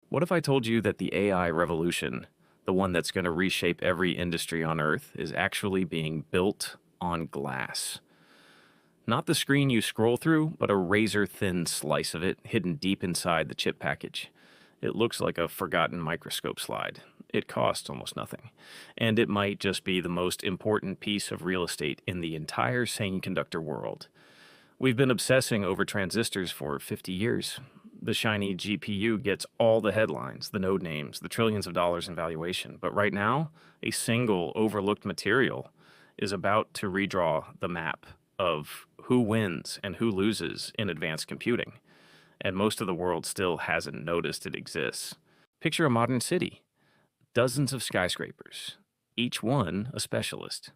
What if I told you that the AI revolution, the one that's going to reshape every industry on Earth, is actually being built on glass? Not the screen you scroll through, but a razor-thin slice of it hidden deep inside the chip package. It looks like a forgotten microscope slide. It costs almost nothing. And it might just be the most important piece of real estate in the entire semiconductor world. We've been obsessing over transistors for 50 years. The shiny GPU gets all the headlines, the node names, the trillions of dollars in valuation. But right now, a single overlooked material is about to redraw the map of who wins and who loses in advanced computing. And most of the world still hasn't noticed it exists. Picture a modern city, dozens of skyscrapers, each one a specialist.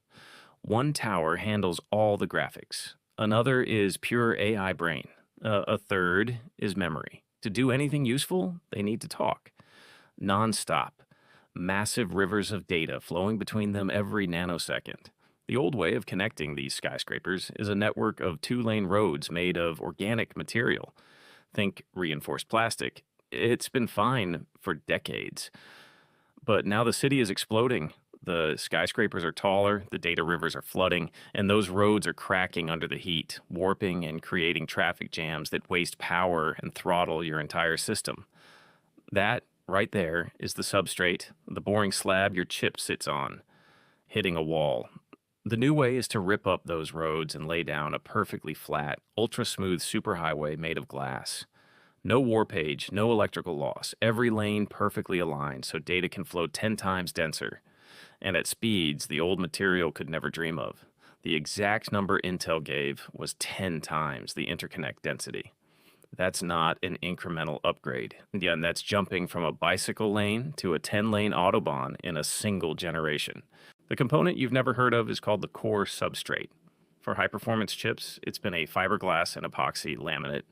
One tower handles all the graphics. Another is pure AI brain. A third is memory. To do anything useful, they need to talk. Non-stop. Massive rivers of data flowing between them every nanosecond. The old way of connecting these skyscrapers is a network of two-lane roads made of organic material. Think reinforced plastic. It's been fine for decades. But now the city is exploding. The skyscrapers are taller, the data rivers are flooding, and those roads are cracking under the heat, warping and creating traffic jams that waste power and throttle your entire system. That, right there, is the substrate, the boring slab your chip sits on, hitting a wall. The new way is to rip up those roads and lay down a perfectly flat, ultra-smooth superhighway made of glass. No warpage, no electrical loss, every lane perfectly aligned so data can flow 10 times denser. And at speeds the old material could never dream of. The exact number Intel gave was 10 times the interconnect density. That's not an incremental upgrade. Yeah, and that's jumping from a bicycle lane to a 10-lane Autobahn in a single generation. The component you've never heard of is called the core substrate. For high-performance chips, it's been a fiberglass and epoxy laminate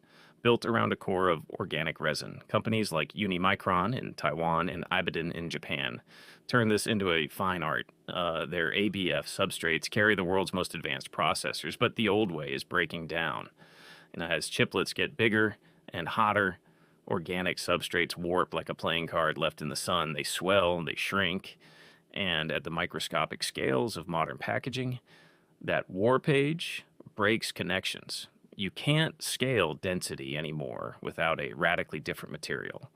built around a core of organic resin. Companies like Unimicron in Taiwan and Ibiden in Japan turn this into a fine art. Their ABF substrates carry the world's most advanced processors, but the old way is breaking down. As chiplets get bigger and hotter, organic substrates warp like a playing card left in the sun. They swell, they shrink, and at the microscopic scales of modern packaging, that warpage breaks connections. You can't scale density anymore without a radically different material.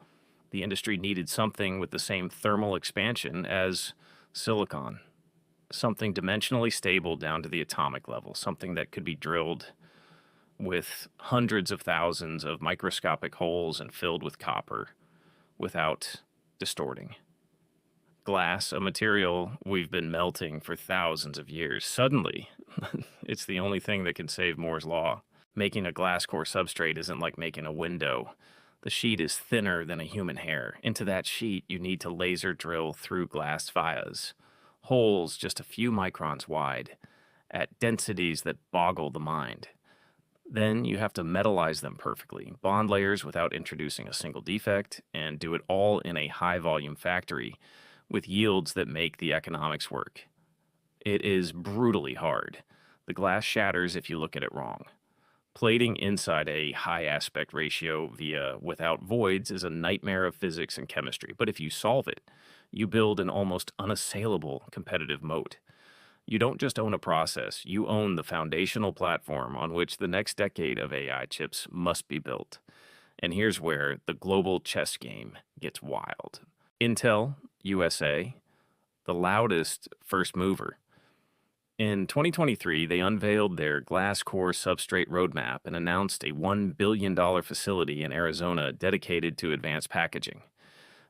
The industry needed something with the same thermal expansion as silicon, something dimensionally stable down to the atomic level, something that could be drilled with hundreds of thousands of microscopic holes and filled with copper without distorting. Glass, a material we've been melting for thousands of years, suddenly it's the only thing that can save Moore's law. Making a glass core substrate isn't like making a window. The sheet is thinner than a human hair. Into that sheet, you need to laser drill through glass vias, holes just a few microns wide, at densities that boggle the mind. Then you have to metallize them perfectly, bond layers without introducing a single defect, and do it all in a high-volume factory with yields that make the economics work. It is brutally hard. The glass shatters if you look at it wrong. Plating inside a high aspect ratio via without voids is a nightmare of physics and chemistry, but if you solve it, you build an almost unassailable competitive moat. You don't just own a process, you own the foundational platform on which the next decade of AI chips must be built. And here's where the global chess game gets wild. Intel, USA, the loudest first mover. In 2023, they unveiled their glass core substrate roadmap and announced a $1 billion facility in Arizona dedicated to advanced packaging.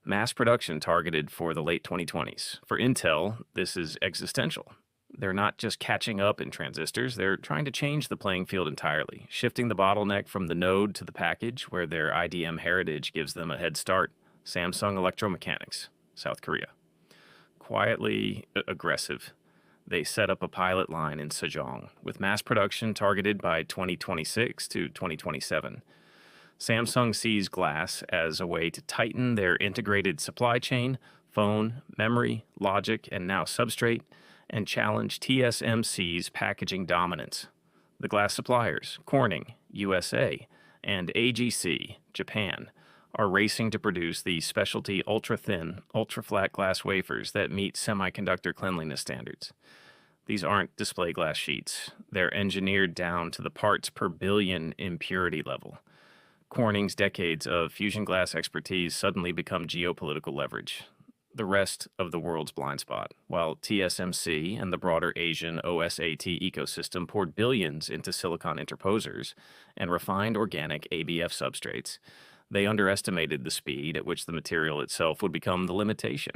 Mass production targeted for the late 2020s. For Intel, this is existential. They're not just catching up in transistors, they're trying to change the playing field entirely, shifting the bottleneck from the node to the package, where their IDM heritage gives them a head start. Samsung Electromechanics, South Korea. Quietly aggressive. They set up a pilot line in Sejong, with mass production targeted by 2026 to 2027. Samsung sees glass as a way to tighten their integrated supply chain, phone, memory, logic, and now substrate, and challenge TSMC's packaging dominance. The glass suppliers, Corning, USA, and AGC, Japan, are racing to produce the specialty ultra-thin, ultra-flat glass wafers that meet semiconductor cleanliness standards. These aren't display glass sheets. They're engineered down to the parts per billion impurity level. Corning's decades of fusion glass expertise suddenly become geopolitical leverage, the rest of the world's blind spot, while TSMC and the broader Asian OSAT ecosystem poured billions into silicon interposers and refined organic ABF substrates. They underestimated the speed at which the material itself would become the limitation.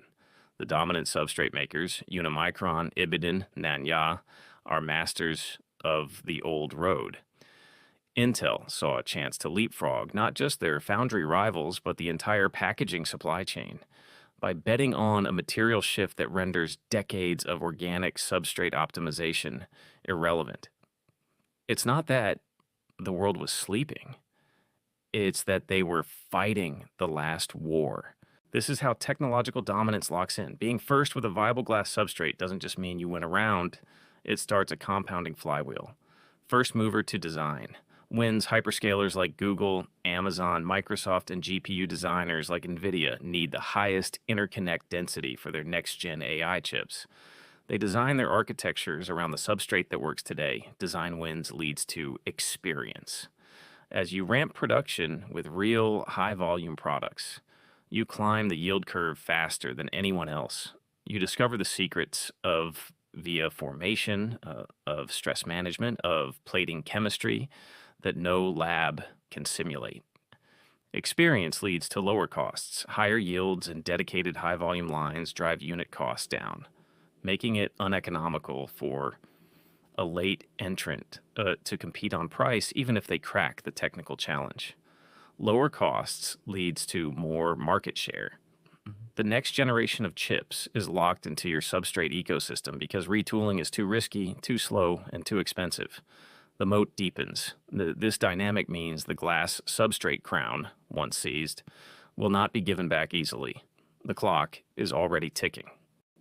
The dominant substrate makers, Unimicron, Ibiden, Nanya, are masters of the old road. Intel saw a chance to leapfrog not just their foundry rivals, but the entire packaging supply chain by betting on a material shift that renders decades of organic substrate optimization irrelevant. It's not that the world was sleeping, it's that they were fighting the last war. This is how technological dominance locks in. Being first with a viable glass substrate doesn't just mean you win around, it starts a compounding flywheel. First mover to design wins. Hyperscalers like Google, Amazon, Microsoft, and GPU designers like NVIDIA need the highest interconnect density for their next-gen AI chips. They design their architectures around the substrate that works today. Design wins leads to experience. As you ramp production with real high-volume products, you climb the yield curve faster than anyone else. You discover the secrets of via formation, of stress management, of plating chemistry that no lab can simulate. Experience leads to lower costs. Higher yields and dedicated high-volume lines drive unit costs down, making it uneconomical for a late entrant to compete on price, even if they crack the technical challenge. Lower costs leads to more market share. The next generation of chips is locked into your substrate ecosystem because retooling is too risky, too slow, and too expensive. The moat deepens. This dynamic means the glass substrate crown, once seized, will not be given back easily. The clock is already ticking.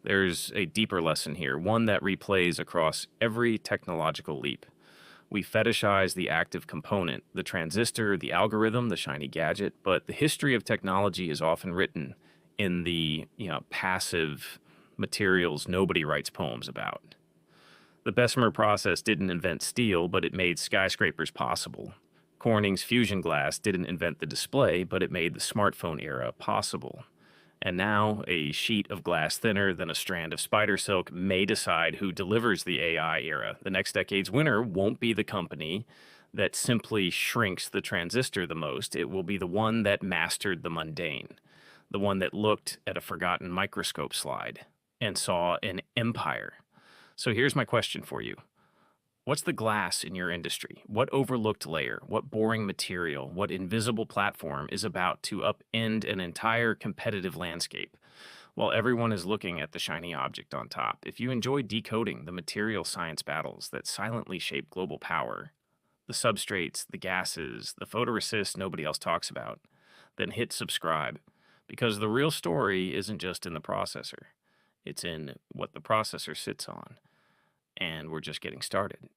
There's a deeper lesson here, one that replays across every technological leap. We fetishize the active component, the transistor, the algorithm, the shiny gadget, but the history of technology is often written in the passive materials nobody writes poems about. The Bessemer process didn't invent steel, but it made skyscrapers possible. Corning's fusion glass didn't invent the display, but it made the smartphone era possible. And now, a sheet of glass thinner than a strand of spider silk may decide who delivers the AI era. The next decade's winner won't be the company that simply shrinks the transistor the most. It will be the one that mastered the mundane, the one that looked at a forgotten microscope slide and saw an empire. So here's my question for you. What's the glass in your industry? What overlooked layer, what boring material, what invisible platform is about to upend an entire competitive landscape while everyone is looking at the shiny object on top? If you enjoy decoding the material science battles that silently shape global power, the substrates, the gases, the photoresists nobody else talks about, then hit subscribe, because the real story isn't just in the processor. It's in what the processor sits on. And we're just getting started.